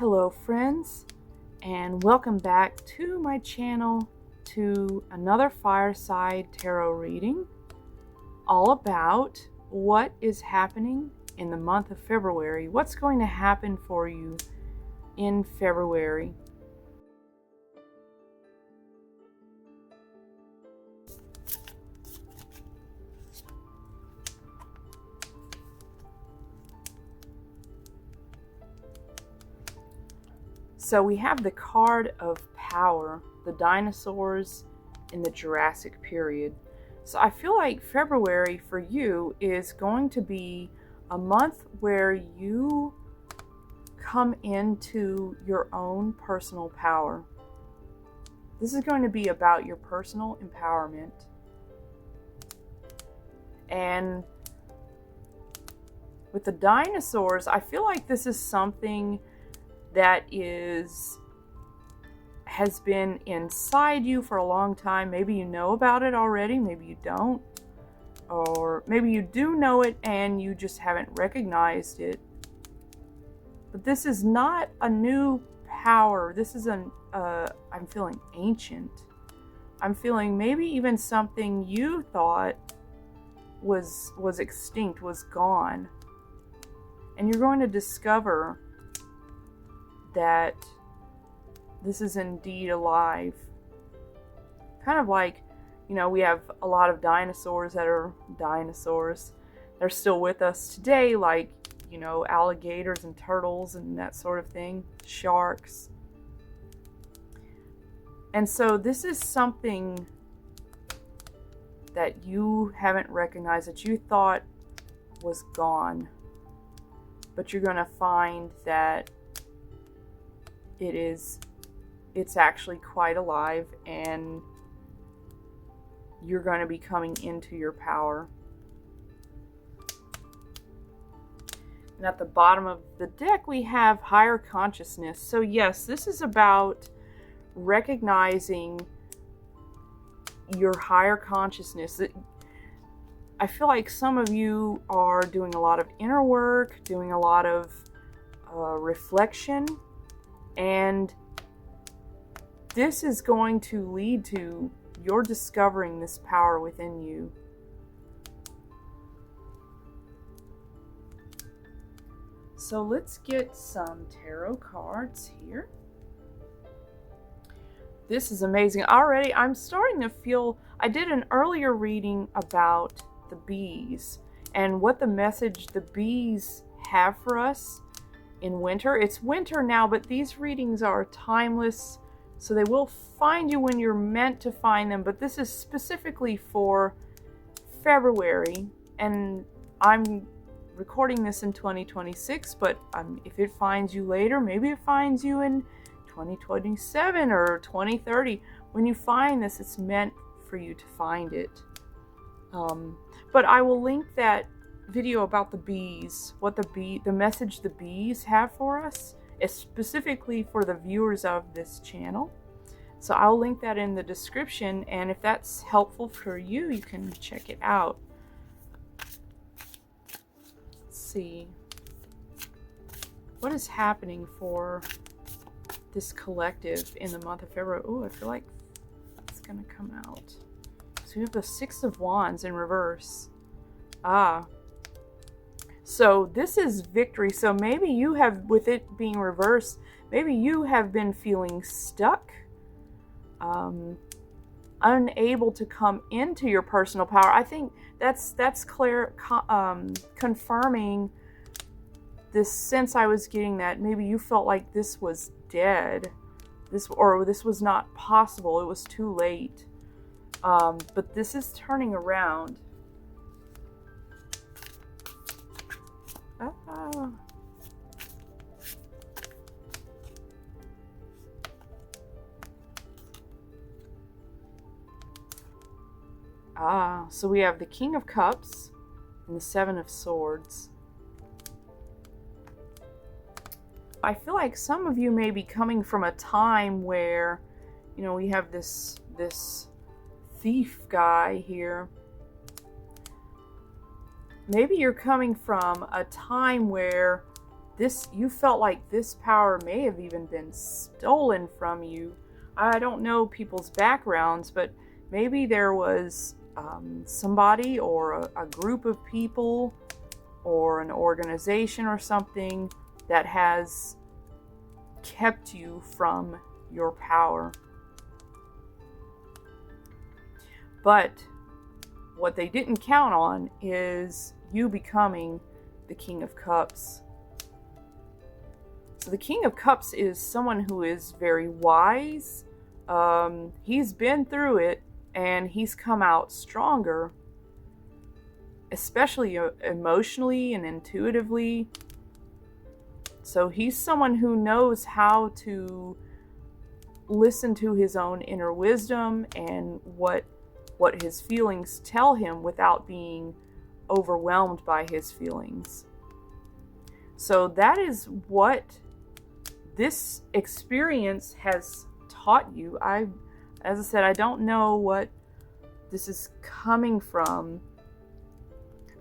Hello friends, and welcome back to my channel to another Fireside Tarot reading all about what is happening in the month of February. What's going to happen for you in February? So we have the card of power, the dinosaurs in the Jurassic period. So I feel like February for you is going to be a month where you come into your own personal power. This is going to be about your personal empowerment. And with the dinosaurs, I feel like this is something that has been inside you for a long time. Maybe you know about it already, maybe you don't, or maybe you do know it and you just haven't recognized it. But this is not a new power. This is I'm feeling ancient. I'm feeling maybe even something you thought was extinct, was gone, and you're going to discover that this is indeed alive. Kind of like, we have a lot of dinosaurs that are dinosaurs. They're still with us today, like, alligators and turtles and that sort of thing, sharks. And so this is something that you haven't recognized, that you thought was gone. But you're going to find that it's actually quite alive, and you're going to be coming into your power. And at the bottom of the deck, we have higher consciousness. So yes, this is about recognizing your higher consciousness. I feel like some of you are doing a lot of inner work, doing a lot of reflection, and this is going to lead to your discovering this power within you. So let's get some tarot cards here. This is amazing. Already I'm starting to feel, I did an earlier reading about the bees and what the message the bees have for us in winter. It's winter now, but these readings are timeless, so they will find you when you're meant to find them. But this is specifically for February, and I'm recording this in 2026, but if it finds you later, maybe it finds you in 2027 or 2030. When you find this, it's meant for you to find it. But I will link that video about the bees, what the message the bees have for us, is specifically for the viewers of this channel. So I'll link that in the description, and if that's helpful for you, you can check it out. Let's see. What is happening for this collective in the month of February? Oh, I feel like it's gonna come out. So we have the Six of Wands in reverse. So this is victory. So maybe you have, with it being reversed, maybe you have been feeling stuck, unable to come into your personal power. I think that's confirming this sense I was getting, that maybe you felt like this was dead, this was not possible, it was too late. But this is turning around. So we have the King of Cups and the Seven of Swords. I feel like some of you may be coming from a time where, we have this thief guy here. Maybe you're coming from a time where you felt like this power may have even been stolen from you. I don't know people's backgrounds, but maybe there was somebody or a group of people or an organization or something that has kept you from your power. But what they didn't count on is you becoming the King of Cups. So the King of Cups is someone who is very wise. He's been through it and he's come out stronger, especially emotionally and intuitively. So he's someone who knows how to listen to his own inner wisdom and what his feelings tell him without being overwhelmed by his feelings. So that is what this experience has taught you. As I said, I don't know what this is coming from.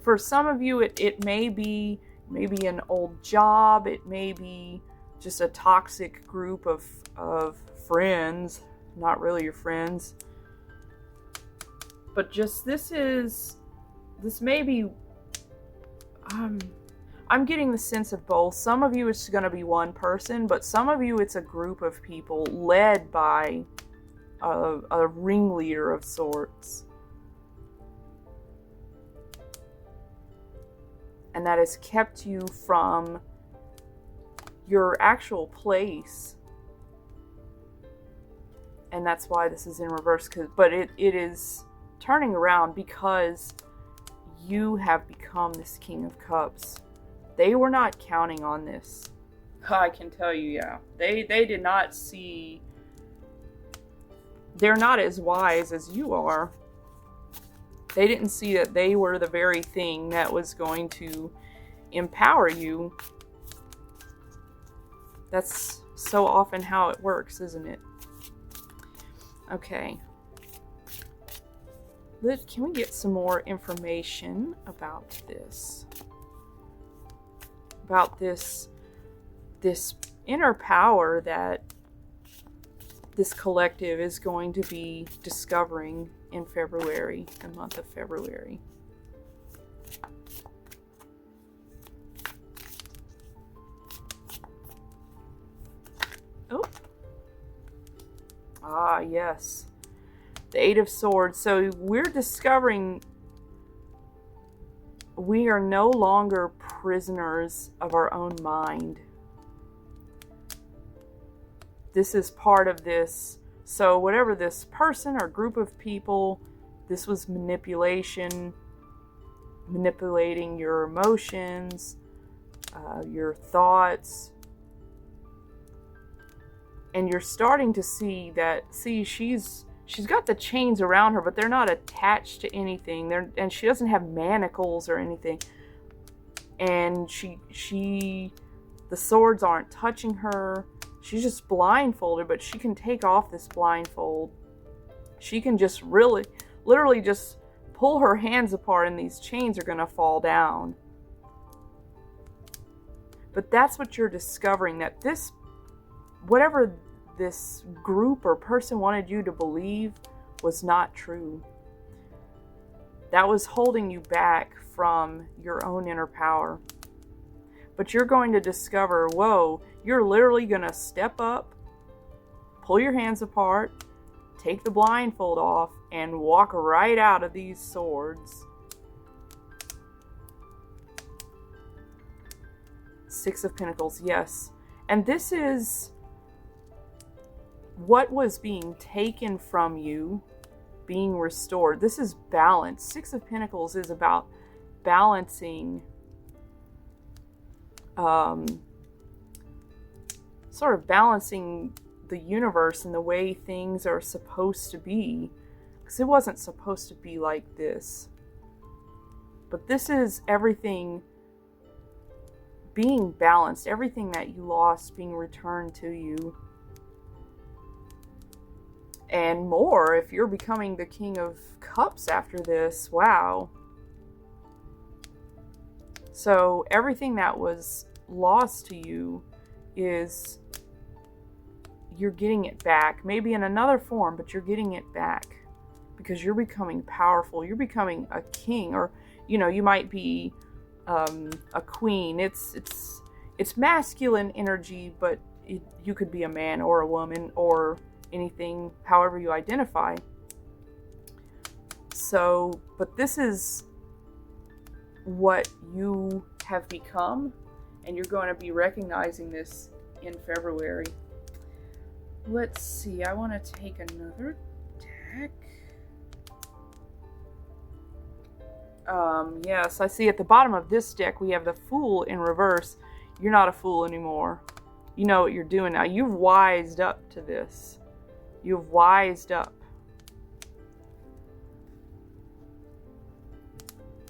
For some of you, it may be maybe an old job. It may be just a toxic group of friends, not really your friends. But just this may be, I'm getting the sense of both. Some of you it's going to be one person, but some of you it's a group of people led by a ringleader of sorts. And that has kept you from your actual place. And that's why this is in reverse. But it is turning around because you have become this King of Cups. They were not counting on this. I can tell you, yeah. They did not see. They're not as wise as you are. They didn't see that they were the very thing that was going to empower you. That's so often how it works, isn't it? Okay. Can we get some more information about this? About this inner power that this collective is going to be discovering in February, the month of February. Oh. Ah, yes. The Eight of Swords. So we're discovering we are no longer prisoners of our own mind. This is part of this. So whatever this person or group of people, this was manipulation, manipulating your emotions, your thoughts. And you're starting to see that, she's got the chains around her, but they're not attached to anything. And she doesn't have manacles or anything. And the swords aren't touching her. She's just blindfolded, but she can take off this blindfold. She can just literally just pull her hands apart and these chains are going to fall down. But that's what you're discovering, that whatever this group or person wanted you to believe was not true. That was holding you back from your own inner power. But you're going to discover, whoa, you're literally going to step up, pull your hands apart, take the blindfold off, and walk right out of these swords. Six of Pentacles, yes. And this is what was being taken from you, being restored. This is balance. Six of Pentacles is about balancing, sort of balancing the universe and the way things are supposed to be. Because it wasn't supposed to be like this. But this is everything being balanced. Everything that you lost being returned to you. And more, if you're becoming the King of Cups after this, wow. So everything that was lost to you is you're getting it back. Maybe in another form, but you're getting it back. Because you're becoming powerful. You're becoming a king. Or, you might be a queen. It's masculine energy, but you could be a man or a woman or anything, however you identify. So, but this is what you have become, and you're going to be recognizing this in February. Let's see, I want to take another deck. Yes, I see at the bottom of this deck we have the Fool in reverse. You're not a fool anymore. You know what you're doing now. You've wised up to this. You've wised up.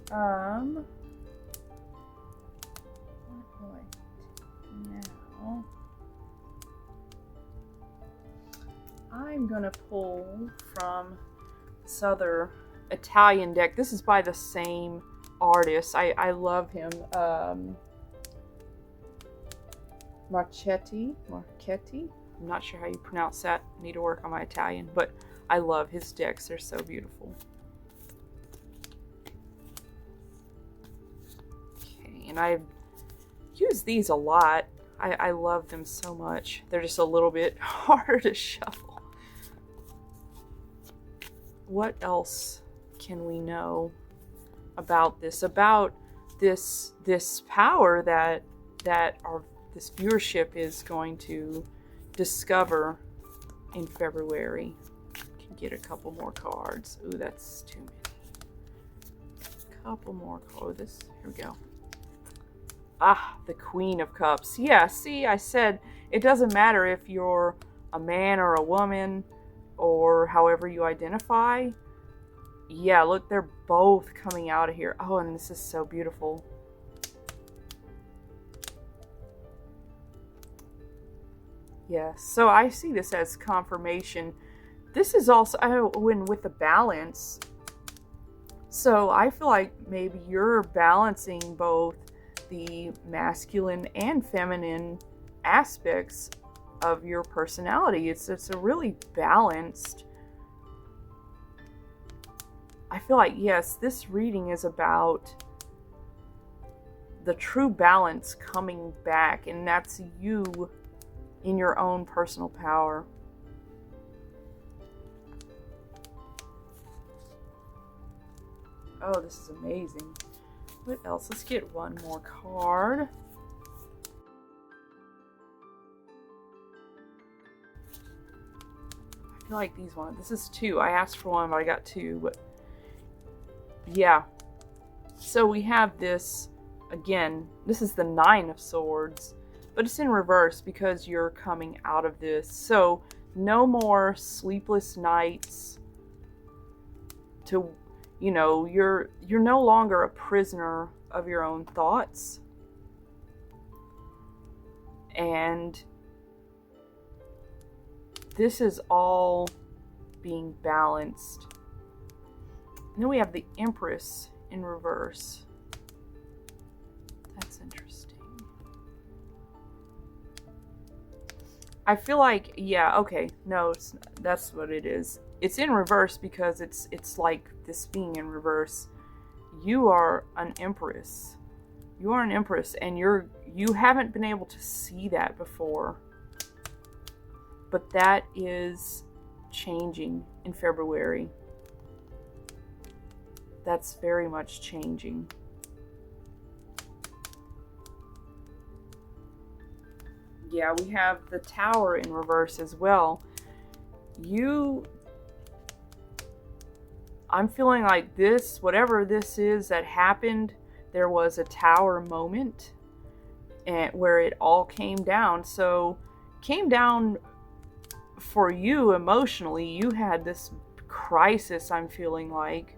What do I do now? I'm gonna pull from this other Italian deck. This is by the same artist. I love him. Marchetti. I'm not sure how you pronounce that. I need to work on my Italian, but I love his decks. They're so beautiful. Okay, and I use these a lot. I love them so much. They're just a little bit harder to shuffle. What else can we know about this? About this power that this viewership is going to discover in February. Can get a couple more cards. Ooh, that's too many. Couple more cards. Here we go. Ah, the Queen of Cups. Yeah, see, I said it doesn't matter if you're a man or a woman or however you identify. Yeah, look, they're both coming out of here. Oh, and this is so beautiful. Yes, so I see this as confirmation. This is also when with the balance. So I feel like maybe you're balancing both the masculine and feminine aspects of your personality. It's a really balanced. I feel like, yes, this reading is about the true balance coming back, and that's you in your own personal power. Oh, this is amazing. What else? Let's get one more card. I feel like these ones. This is two. I asked for one, but I got two. But yeah. So we have this again. This is the Nine of Swords, but it's in reverse because you're coming out of this. So no more sleepless nights. You're no longer a prisoner of your own thoughts. And this is all being balanced. And then we have the Empress in reverse. That's interesting. I feel like, yeah, okay, no, that's what it is. It's in reverse because it's like this being in reverse. You are an empress. You are an empress, and you haven't been able to see that before. But that is changing in February. That's very much changing. Yeah, we have the Tower in reverse as well. I'm feeling like this, whatever this is that happened, there was a Tower moment where it all came down. So, came down for you emotionally. You had this crisis, I'm feeling like.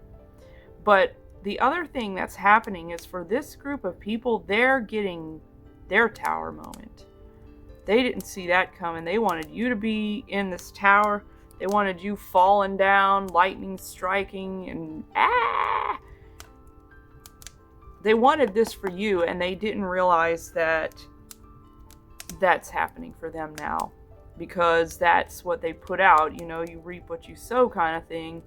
But the other thing that's happening is for this group of people, they're getting their Tower moment. They didn't see that coming. They wanted you to be in this tower. They wanted you falling down, lightning striking, and They wanted this for you, and they didn't realize that that's happening for them now, because that's what they put out. You know, you reap what you sow kind of thing.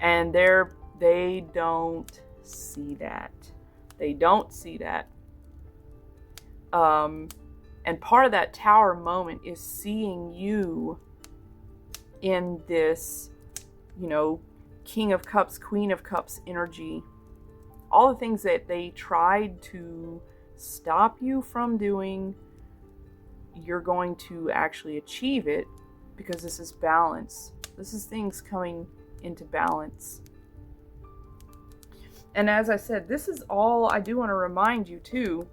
And they don't see that. They don't see that. And part of that tower moment is seeing you in this, you know, King of Cups, Queen of Cups energy. All the things that they tried to stop you from doing, you're going to actually achieve it, because this is balance. This is things coming into balance. And as I said, this is all, I do want to remind you too,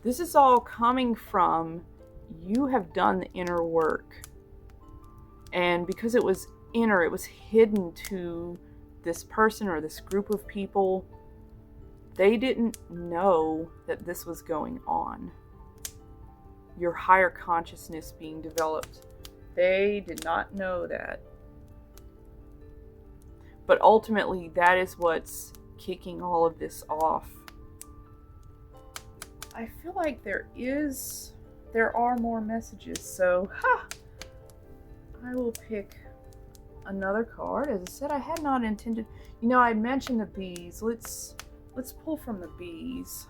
this is all coming from, you have done the inner work. And because it was inner, it was hidden to this person or this group of people, they didn't know that this was going on. Your higher consciousness being developed. They did not know that. But ultimately, that is what's kicking all of this off. I feel like there are more messages, so I will pick another card. As I said, I had not intended, you know, I mentioned the bees. Let's pull from the bees.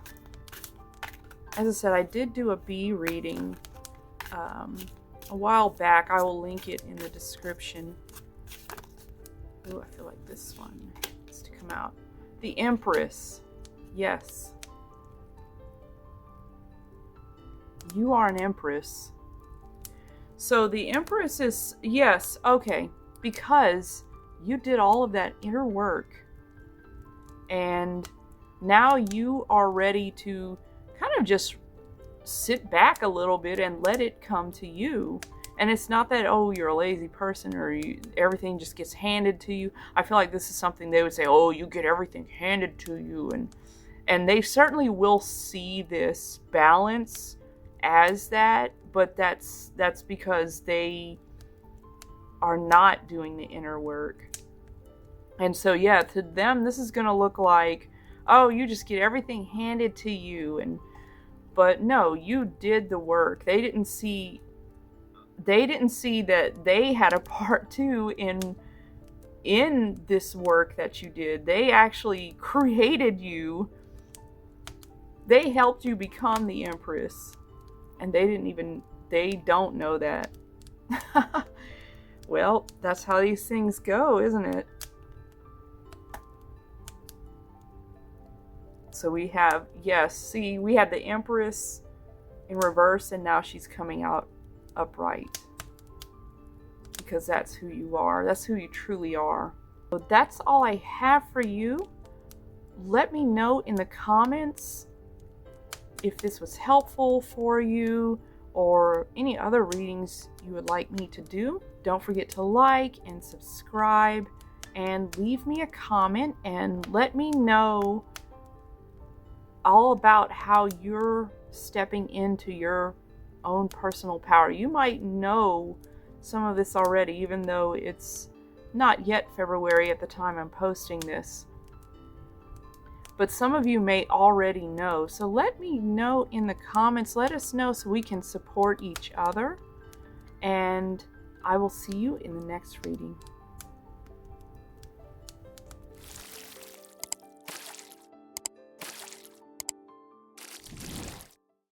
As I said, I did do a bee reading a while back. I will link it in the description. Ooh, I feel like this one needs to come out. The Empress. Yes. You are an Empress. So the Empress is, yes, okay. Because you did all of that inner work. And now you are ready to kind of just sit back a little bit and let it come to you. And it's not that, oh, you're a lazy person or everything just gets handed to you. I feel like this is something they would say, oh, you get everything handed to you. And they certainly will see this balance as that, but that's because they are not doing the inner work. And so, yeah, to them, this is going to look like, oh, you just get everything handed to you. But no, you did the work. They didn't see that they had a part too in this work that you did. They actually created you. They helped you become the Empress. And they don't know that. Well, that's how these things go, isn't it? So we have, yes, see, we had the Empress in reverse, and now she's coming out upright. Because that's who you are. That's who you truly are. So that's all I have for you. Let me know in the comments if this was helpful for you or any other readings you would like me to do. Don't forget to like and subscribe and leave me a comment and let me know all about how you're stepping into your own personal power. You might know some of this already, even though it's not yet February at the time I'm posting this. But some of you may already know. So let me know in the comments. Let us know so we can support each other. And I will see you in the next reading.